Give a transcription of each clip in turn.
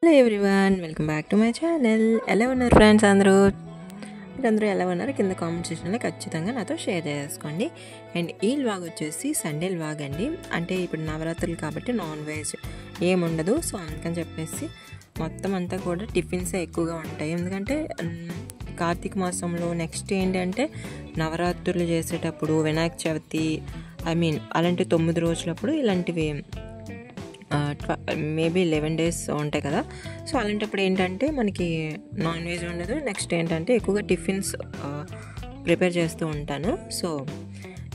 Hello everyone, welcome back to my channel. ఎలా ఉన్నారు friends? మీరందరూ ఎలా ఉన్నారు? కింద కామెంట్ సెక్షన్లో ఖచ్చితంగా నాతో షేర్ చేసుకోండి. అండ్ ఈ వ్లాగ్ వచ్చేసి సండే వ్లాగ్ అండి. అంటే ఇప్పుడు నవరాత్రులు కాబట్టి నాన్ వెజ్ ఏముండదు. సో అందుకని చెప్పేసి మొత్తం అంతా కూడా టిఫిన్సే ఎక్కువగా ఉంటాయి. ఎందుకంటే కార్తీక మాసంలో నెక్స్ట్ ఏంటంటే నవరాత్రులు చేసేటప్పుడు, వినాయక చవితి అలాంటి 9 రోజులప్పుడు ఇలాంటివి మేబీ 11 days ఉంటాయి కదా. సో అలాంటప్పుడు ఏంటంటే మనకి నాన్ వెజ్ ఉండదు. నెక్స్ట్ ఏంటంటే ఎక్కువగా టిఫిన్స్ ప్రిపేర్ చేస్తూ ఉంటాను. సో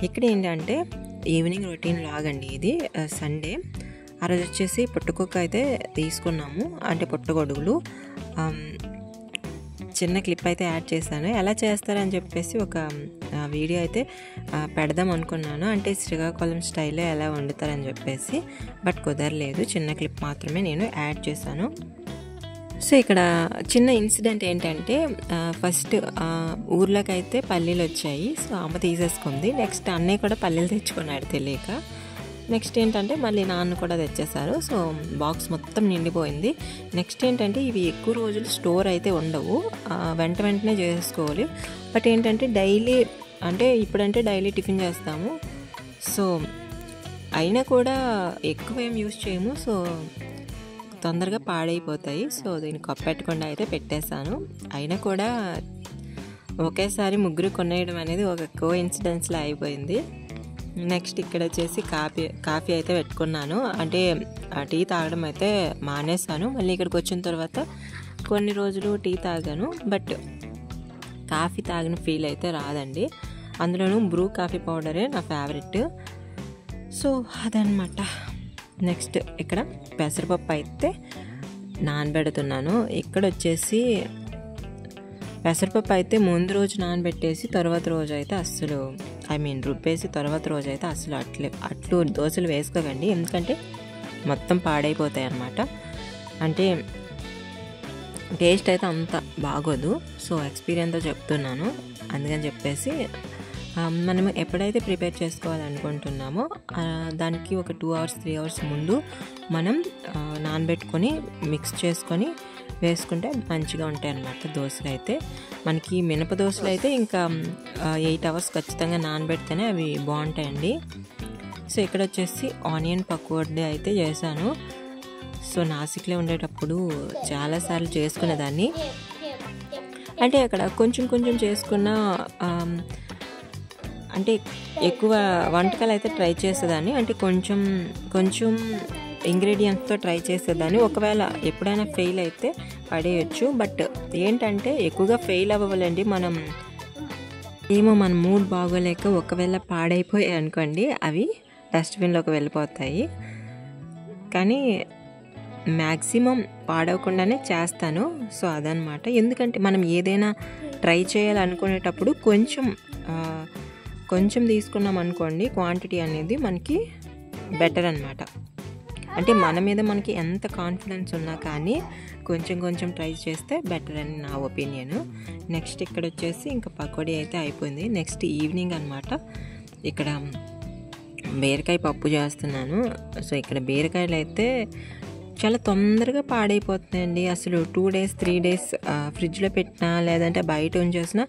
ఇక్కడ ఏంటంటే ఈవినింగ్ రొటీన్ లాగండి ఇది. సండే ఆ రోజు వచ్చేసి పుట్టకొక్క అయితే తీసుకున్నాము, అంటే పుట్టగొడుగులు. చిన్న క్లిప్ అయితే యాడ్ చేశాను. ఎలా చేస్తారని చెప్పేసి ఒక వీడియో అయితే పెడదాం అనుకున్నాను, అంటే శ్రీకాకుళం స్టైల్లో ఎలా వండుతారని చెప్పేసి. బట్ కుదరలేదు, చిన్న క్లిప్ మాత్రమే నేను యాడ్ చేశాను. సో ఇక్కడ చిన్న ఇన్సిడెంట్ ఏంటంటే ఫస్ట్ ఊర్లోకి అయితే పల్లీలు వచ్చాయి. సో అమ్మ తీసేసుకుంది. నెక్స్ట్ అన్నయ్య కూడా పల్లీలు తెచ్చుకున్నాడు తెలియక. నెక్స్ట్ ఏంటంటే మళ్ళీ నాన్న కూడా తెచ్చేసారు. సో బాక్స్ మొత్తం నిండిపోయింది. నెక్స్ట్ ఏంటంటే ఇవి ఎక్కువ రోజులు స్టోర్ అయితే ఉండవు, వెంటనే చేసుకోవాలి. బట్ ఏంటంటే డైలీ, అంటే ఇప్పుడంటే డైలీ టిఫిన్ చేస్తాము. సో అయినా కూడా ఎక్కువ ఏం యూస్ చేయము. సో తొందరగా పాడైపోతాయి. సో దీన్ని కప్పెట్టకుండా అయితే పెట్టేశాను. అయినా కూడా ఒకేసారి ముగ్గురు కొనేయడం అనేది ఒక కోఇన్సిడెన్స్లా అయిపోయింది. నెక్స్ట్ ఇక్కడ వచ్చేసి కాఫీ అయితే పెట్టుకున్నాను. అంటే టీ తాగడం అయితే మానేసాను. మళ్ళీ ఇక్కడికి వచ్చిన తర్వాత కొన్ని రోజులు టీ తాగాను, బట్ కాఫీ తాగిన ఫీల్ అయితే రాదండి. అందులోనూ బ్రూ కాఫీ పౌడరే నా ఫేవరెట్. సో అదనమాట. నెక్స్ట్ ఇక్కడ పెసరపప్పు అయితే నానబెడుతున్నాను. ఇక్కడ వచ్చేసి పెసరపప్పు అయితే ముందు రోజు నానబెట్టేసి తర్వాత రోజు అయితే అస్సలు రుబ్బేసి తర్వాత రోజు అయితే అసలు అట్లు దోశలు వేసుకోకండి, ఎందుకంటే మొత్తం పాడైపోతాయి అన్నమాట. అంటే టేస్ట్ అయితే అంత బాగోదు. సో ఎక్స్పీరియన్స్తో చెప్తున్నాను. అందుకని చెప్పేసి మనం ఎప్పుడైతే ప్రిపేర్ చేసుకోవాలనుకుంటున్నామో దానికి ఒక 2 hours 3 hours ముందు మనం నానబెట్టుకొని మిక్స్ చేసుకొని వేసుకుంటే మంచిగా ఉంటాయి అన్నమాట దోశలు అయితే. మనకి మినప దోశలు అయితే ఇంకా 8 hours ఖచ్చితంగా నానబెడితేనే అవి బాగుంటాయండి. సో ఇక్కడ వచ్చేసి ఆనియన్ పకోడీ అయితే చేశాను. సో నాసిక్లో ఉండేటప్పుడు చాలాసార్లు చేసుకునేదాన్ని. అంటే అక్కడ కొంచెం కొంచెం చేసుకున్న, అంటే ఎక్కువ వంటకాలు అయితే ట్రై చేసేదాన్ని. అంటే కొంచెం కొంచెం ఇంగ్రీడియంట్స్తో ట్రై చేసేదాన్ని. ఒకవేళ ఎప్పుడైనా ఫెయిల్ అయితే పడేయచ్చు. బట్ ఏంటంటే ఎక్కువగా ఫెయిల్ అవ్వాలండి. మన మూడ్ బాగోలేక ఒకవేళ పాడైపోయాయి అనుకోండి, అవి డస్ట్బిన్లోకి వెళ్ళిపోతాయి. కానీ మ్యాక్సిమం పాడవకుండానే చేస్తాను. సో అదనమాట. ఎందుకంటే మనం ఏదైనా ట్రై చేయాలనుకునేటప్పుడు కొంచెం తీసుకున్నాం అనుకోండి, క్వాంటిటీ అనేది మనకి బెటర్ అనమాట. అంటే మన మీద మనకి ఎంత కాన్ఫిడెన్స్ ఉన్నా కానీ కొంచెం ట్రై చేస్తే బెటర్ అని నా ఒపీనియన్. నెక్స్ట్ ఇక్కడ వచ్చేసి ఇంకా పకోడీ అయితే అయిపోయింది. నెక్స్ట్ ఈవినింగ్ అనమాట. ఇక్కడ బీరకాయ పప్పు చేస్తున్నాను. సో ఇక్కడ బీరకాయలు అయితే చాలా తొందరగా పాడైపోతున్నాయండి. అసలు 2 days 3 days ఫ్రిడ్జ్లో పెట్టినా లేదంటే బయట ఉంచేసినా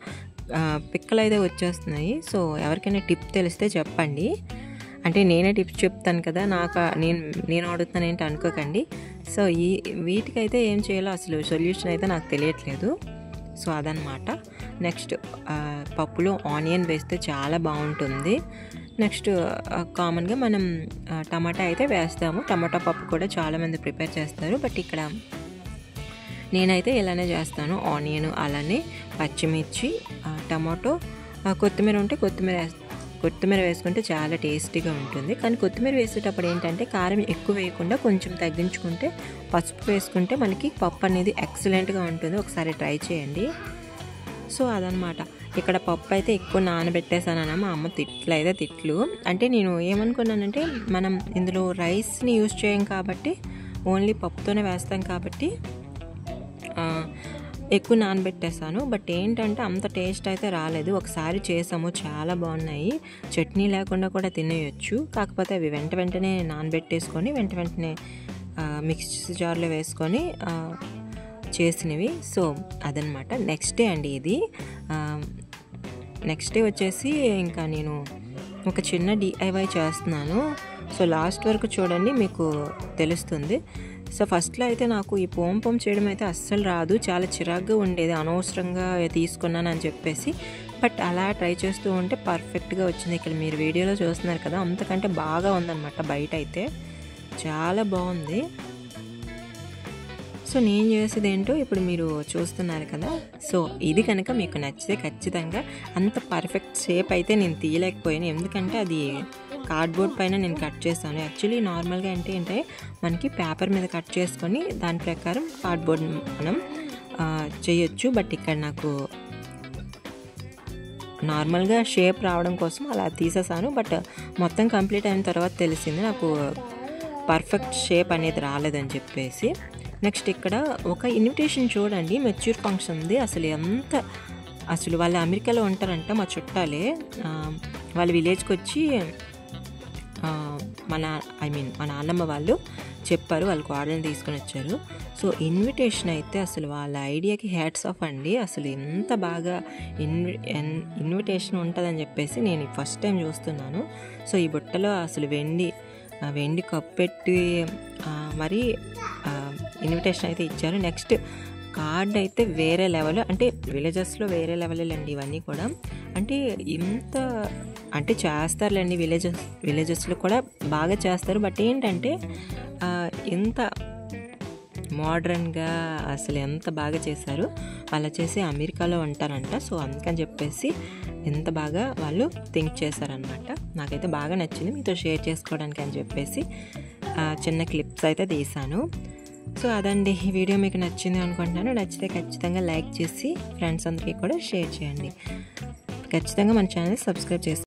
పిక్కలు అయితే వచ్చేస్తున్నాయి. సో ఎవరికైనా టిప్ తెలిస్తే చెప్పండి. అంటే నేనే టిప్స్ చెప్తాను కదా, నేను అడుగుతాను ఏంటి అనుకోకండి. సో వీటికైతే ఏం చేయాలో అసలు సొల్యూషన్ అయితే నాకు తెలియట్లేదు. సో అదనమాట. నెక్స్ట్ పప్పులో ఆనియన్ వేస్తే చాలా బాగుంటుంది. నెక్స్ట్ కామన్గా మనం టమాటా అయితే వేస్తాము. టమాటా పప్పు కూడా చాలామంది ప్రిపేర్ చేస్తారు. బట్ ఇక్కడ నేనైతే ఇలానే చేస్తాను. ఆనియన్, అలానే పచ్చిమిర్చి, టమాటో, కొత్తిమీర ఉంటే కొత్తిమీర వేసుకుంటే చాలా టేస్టీగా ఉంటుంది. కానీ కొత్తిమీర వేసేటప్పుడు ఏంటంటే కారం ఎక్కువ వేయకుండా కొంచెం తగ్గించుకుంటే, పసుపు వేసుకుంటే మనకి పప్పు అనేది ఎక్సలెంట్గా ఉంటుంది. ఒకసారి ట్రై చేయండి. సో అదనమాట. ఇక్కడ పప్పు అయితే ఎక్కువ నానబెట్టేసానన్న మా అమ్మ తిట్లు. అంటే నేను ఏమనుకున్నానంటే మనం ఇందులో రైస్ని యూజ్ చేయం కాబట్టి, ఓన్లీ పప్పుతోనే వేస్తాం కాబట్టి ఎక్కువ నానబెట్టేసాను. బట్ ఏంటంటే అంత టేస్ట్ అయితే రాలేదు. ఒకసారి చేసాము, చాలా బాగున్నాయి. చట్నీ లేకుండా కూడా తినేయచ్చు. కాకపోతే అవి వెంటనే నానబెట్టేసుకొని వెంటనే మిక్సీ జార్లో వేసుకొని చేసినవి. సో అదనమాట. నెక్స్ట్ డే అండి ఇది. నెక్స్ట్ డే వచ్చేసి ఇంకా నేను ఒక చిన్న DIY చేస్తున్నాను. సో లాస్ట్ వరకు చూడండి, మీకు తెలుస్తుంది. సో ఫస్ట్లో అయితే నాకు ఈ పోంపం చేయడం అయితే అస్సలు రాదు, చాలా చిరాగ్గా ఉండేది, అనవసరంగా తీసుకున్నాను అని చెప్పేసి. బట్ అలా ట్రై చేస్తూ ఉంటే పర్ఫెక్ట్గా వచ్చింది. ఇక్కడ మీరు వీడియోలో చూస్తున్నారు కదా, అంతకంటే బాగా ఉందన్నమాట. బయట అయితే చాలా బాగుంది. సో నేను చేసేది ఏంటో ఇప్పుడు మీరు చూస్తున్నారు కదా. సో ఇది కనుక మీకు నచ్చితే ఖచ్చితంగా, అంత పర్ఫెక్ట్ షేప్ అయితే నేను తీయలేకపోయాను, ఎందుకంటే అది కార్డ్బోర్డ్ పైన నేను కట్ చేశాను. యాక్చువల్లీ నార్మల్గా అంటే మనకి పేపర్ మీద కట్ చేసుకొని దాని ప్రకారం కార్డ్బోర్డ్ మనం చేయొచ్చు. బట్ ఇక్కడ నాకు నార్మల్గా షేప్ రావడం కోసం అలా తీసేసాను. బట్ మొత్తం కంప్లీట్ అయిన తర్వాత తెలిసింది నాకు పర్ఫెక్ట్ షేప్ అనేది రాలేదని చెప్పేసి. నెక్స్ట్ ఇక్కడ ఒక ఇన్విటేషన్ చూడండి, మెచ్యూర్ ఫంక్షన్ది. అసలు వాళ్ళు అమెరికాలో ఉంటారంట, మా చుట్టాలే. వాళ్ళ విలేజ్కి వచ్చి మా నాన్నమ్మ వాళ్ళు చెప్పారు, వాళ్ళ కోడల్ని తీసుకొని వచ్చారు. సో ఇన్విటేషన్ అయితే అసలు వాళ్ళ ఐడియాకి హ్యాట్స్ ఆఫ్ అండి. అసలు ఎంత బాగా ఇన్విటేషన్ ఉంటుందని చెప్పేసి నేను ఫస్ట్ టైం చూస్తున్నాను. సో ఈ బుట్టలో అసలు వెండి కప్పు పెట్టి మరి ఇన్విటేషన్ అయితే ఇచ్చారు. నెక్స్ట్ కార్డ్ అయితే వేరే లెవెల్, అంటే విలేజెస్లో వేరే లెవెల్ అండి ఇవన్నీ కూడా. అంటే చేస్తారులేండి, విలేజెస్లో కూడా బాగా చేస్తారు. బట్ ఏంటంటే ఎంత మోడ్రన్గా అసలు ఎంత బాగా చేశారు. అలా చేసి అమెరికాలో ఉంటారంట. సో అందుకని చెప్పేసి ఎంత బాగా వాళ్ళు థింక్ చేశారనమాట. నాకైతే బాగా నచ్చింది, మీతో షేర్ చేసుకోవడానికి అని చెప్పేసి చిన్న క్లిప్స్ అయితే తీశాను. సో అదండి, ఈ వీడియో మీకు నచ్చింది అనుకుంటున్నాను. నచ్చితే ఖచ్చితంగా లైక్ చేసి ఫ్రెండ్స్ అందరికీ కూడా షేర్ చేయండి. ఖచ్చితంగా మన ఛానల్ సబ్స్క్రైబ్ చేసుకోండి.